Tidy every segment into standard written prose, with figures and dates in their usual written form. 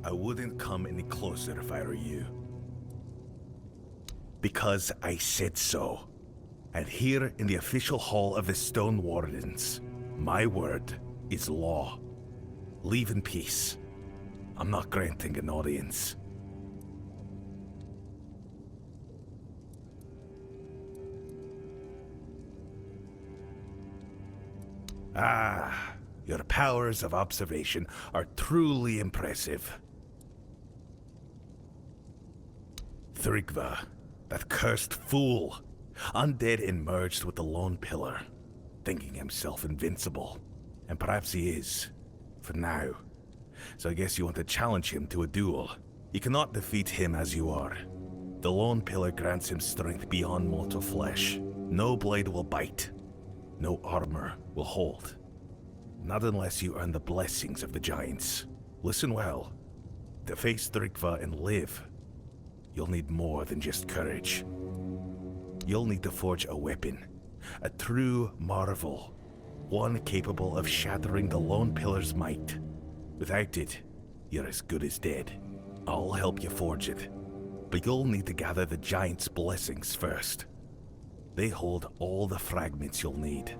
I wouldn't come any closer if I were you. Because I said so. And here in the official hall of the Stone Wardens, my word is law. Leave in peace. I'm not granting an audience. Ah, your powers of observation are truly impressive. Thrigva, that cursed fool, undead and merged with the Lone Pillar, thinking himself invincible. And perhaps he is, for now. So I guess you want to challenge him to a duel. You cannot defeat him as you are. The Lone Pillar grants him strength beyond mortal flesh. No blade will bite. No armor will hold. Not unless you earn the blessings of the Giants. Listen well. To face Thrigva and live, you'll need more than just courage. You'll need to forge a weapon. A true marvel. One capable of shattering the Lone Pillar's might. Without it, you're as good as dead. I'll help you forge it. But you'll need to gather the Giants' blessings first. They hold all the fragments you'll need.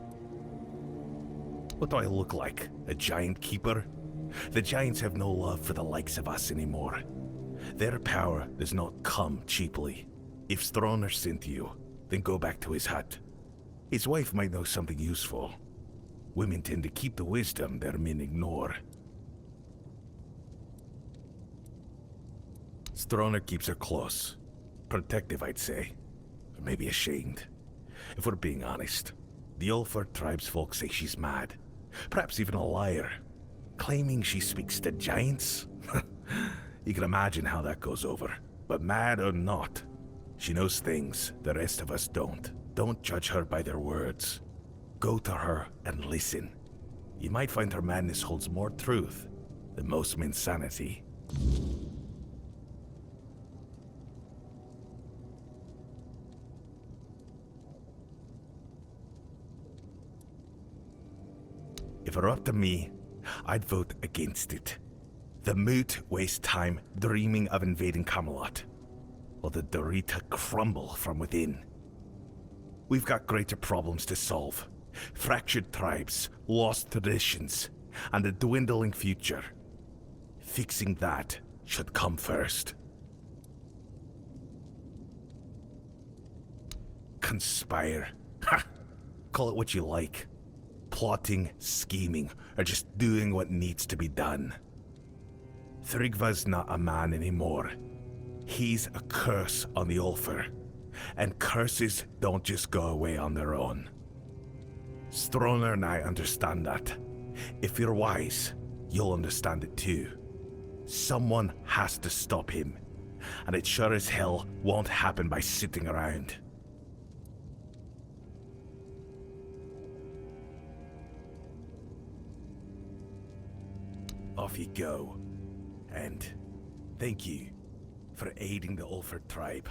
What do I look like? A giant keeper? The Giants have no love for the likes of us anymore. Their power does not come cheaply. If Stroner sent you, then go back to his hut. His wife might know something useful. Women tend to keep the wisdom their men ignore. Stroner keeps her close. Protective, I'd say. Or maybe ashamed. If we're being honest, the Ulford tribesfolk say she's mad. Perhaps even a liar. Claiming she speaks to giants? You can imagine how that goes over. But mad or not, she knows things the rest of us don't. Don't judge her by their words. Go to her and listen. You might find her madness holds more truth than most men's sanity. If it were up to me, I'd vote against it. The moot waste time dreaming of invading Camelot, while the Dorita crumble from within. We've got greater problems to solve. Fractured tribes, lost traditions, and a dwindling future. Fixing that should come first. Conspire. Ha! Call it what you like. Plotting, scheming, or just doing what needs to be done. Thrigva's not a man anymore. He's a curse on the Ulfr. And curses don't just go away on their own. Stroner and I understand that. If you're wise, you'll understand it too. Someone has to stop him. And it sure as hell won't happen by sitting around. Off you go. And thank you for aiding the Ulford tribe.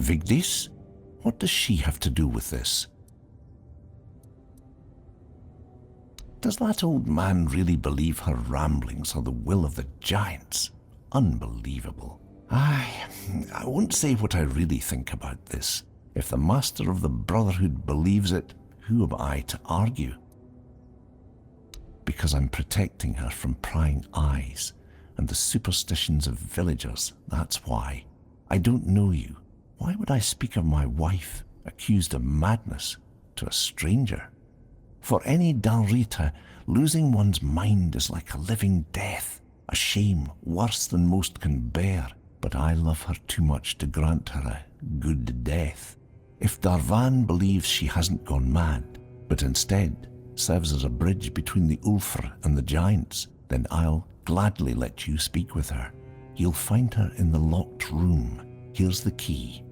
Vigdis? What does she have to do with this? Does that old man really believe her ramblings are the will of the giants? Unbelievable. I won't say what I really think about this. If the master of the Brotherhood believes it, who am I to argue? Because I'm protecting her from prying eyes and the superstitions of villagers, that's why. I don't know you. Why would I speak of my wife, accused of madness, to a stranger? For any Dalrita, losing one's mind is like a living death, a shame worse than most can bear. But I love her too much to grant her a good death. If Darvan believes she hasn't gone mad, but instead serves as a bridge between the Ulfr and the giants, then I'll gladly let you speak with her. You'll find her in the locked room. Here's the key.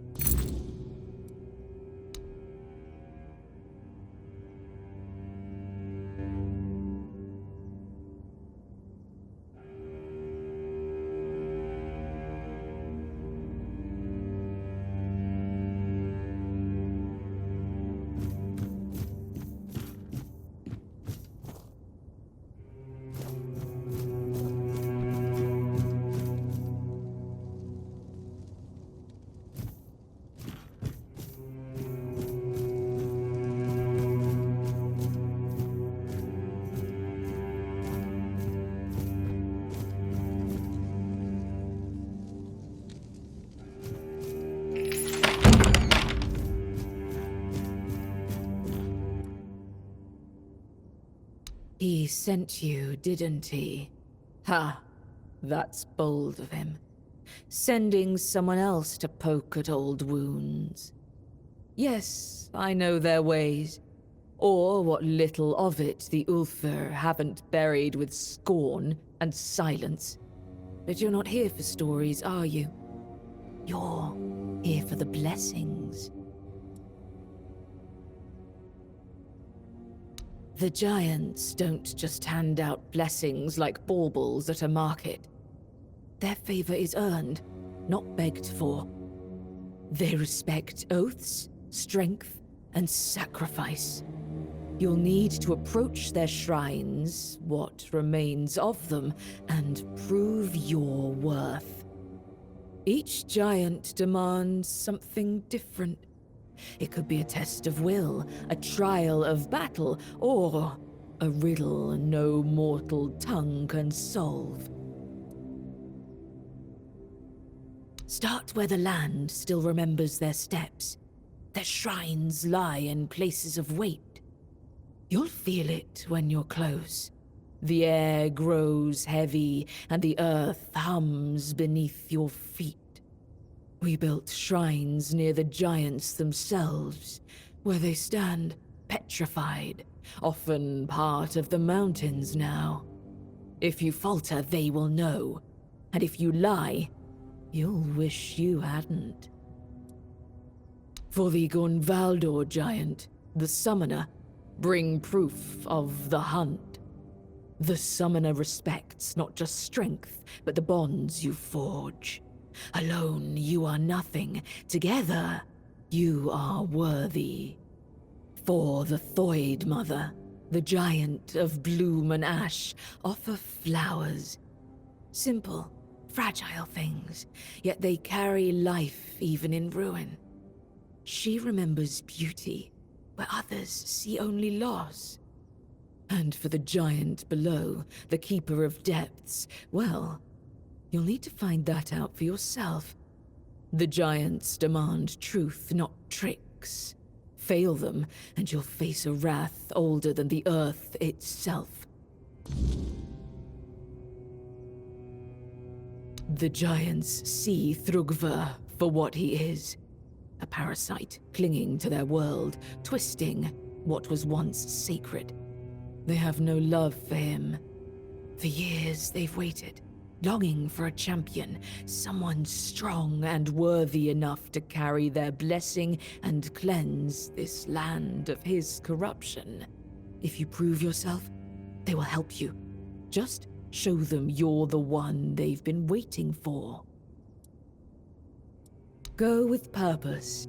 He sent you, didn't he? Ha! That's bold of him. Sending someone else to poke at old wounds. Yes, I know their ways. Or what little of it the Ulfr haven't buried with scorn and silence. But you're not here for stories, are you? You're here for the blessings. The giants don't just hand out blessings like baubles at a market. Their favor is earned, not begged for. They respect oaths, strength, and sacrifice. You'll need to approach their shrines, what remains of them, and prove your worth. Each giant demands something different. It could be a test of will, a trial of battle, or a riddle no mortal tongue can solve. Start where the land still remembers their steps. Their shrines lie in places of weight. You'll feel it when you're close. The air grows heavy, and the earth hums beneath your feet. We built shrines near the giants themselves, where they stand petrified, often part of the mountains now. If you falter, they will know, and if you lie, you'll wish you hadn't. For the Gunvaldor giant, the summoner, bring proof of the hunt. The summoner respects not just strength, but the bonds you forge. Alone, you are nothing. Together, you are worthy. For the Thoid Mother, the giant of bloom and ash, offer flowers. Simple, fragile things, yet they carry life even in ruin. She remembers beauty, where others see only loss. And for the giant below, the Keeper of Depths, well, you'll need to find that out for yourself. The giants demand truth, not tricks. Fail them, and you'll face a wrath older than the earth itself. The giants see Thrugva for what he is. A parasite clinging to their world, twisting what was once sacred. They have no love for him. For years they've waited, longing for a champion, someone strong and worthy enough to carry their blessing and cleanse this land of his corruption. If you prove yourself, they will help you. Just show them you're the one they've been waiting for. Go with purpose.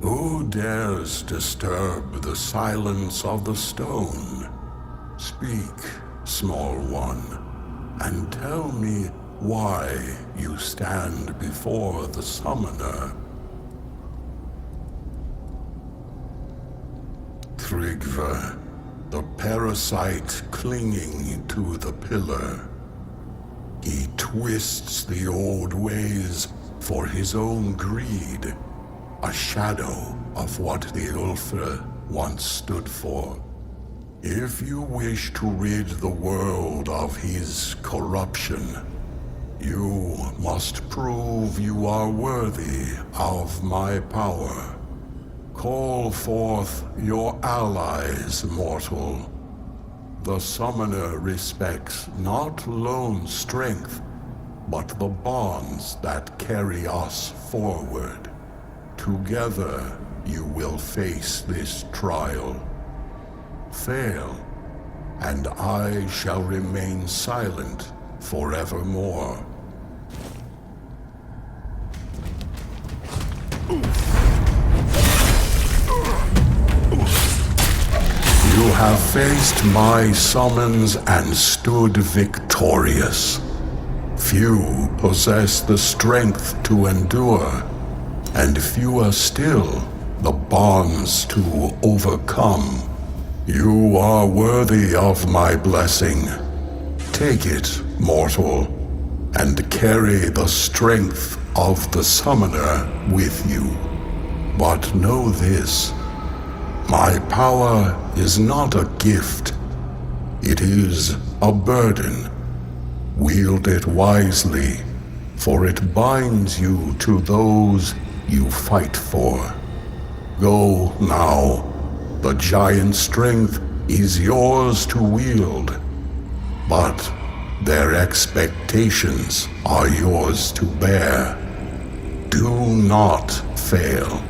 Who dares disturb the silence of the stone? Speak, small one, and tell me why you stand before the summoner. Tryggva, the parasite clinging to the pillar. He twists the old ways for his own greed, a shadow of what the Ulfr once stood for. If you wish to rid the world of his corruption, you must prove you are worthy of my power. Call forth your allies, mortal. The summoner respects not lone strength, but the bonds that carry us forward. Together, you will face this trial. Fail, and I shall remain silent forevermore. You have faced my summons and stood victorious. Few possess the strength to endure, and fewer still the bonds to overcome. You are worthy of my blessing. Take it, mortal, and carry the strength of the summoner with you. But know this, my power is not a gift. It is a burden. Wield it wisely, for it binds you to those you fight for. Go now. The giant strength is yours to wield, but their expectations are yours to bear. Do not fail.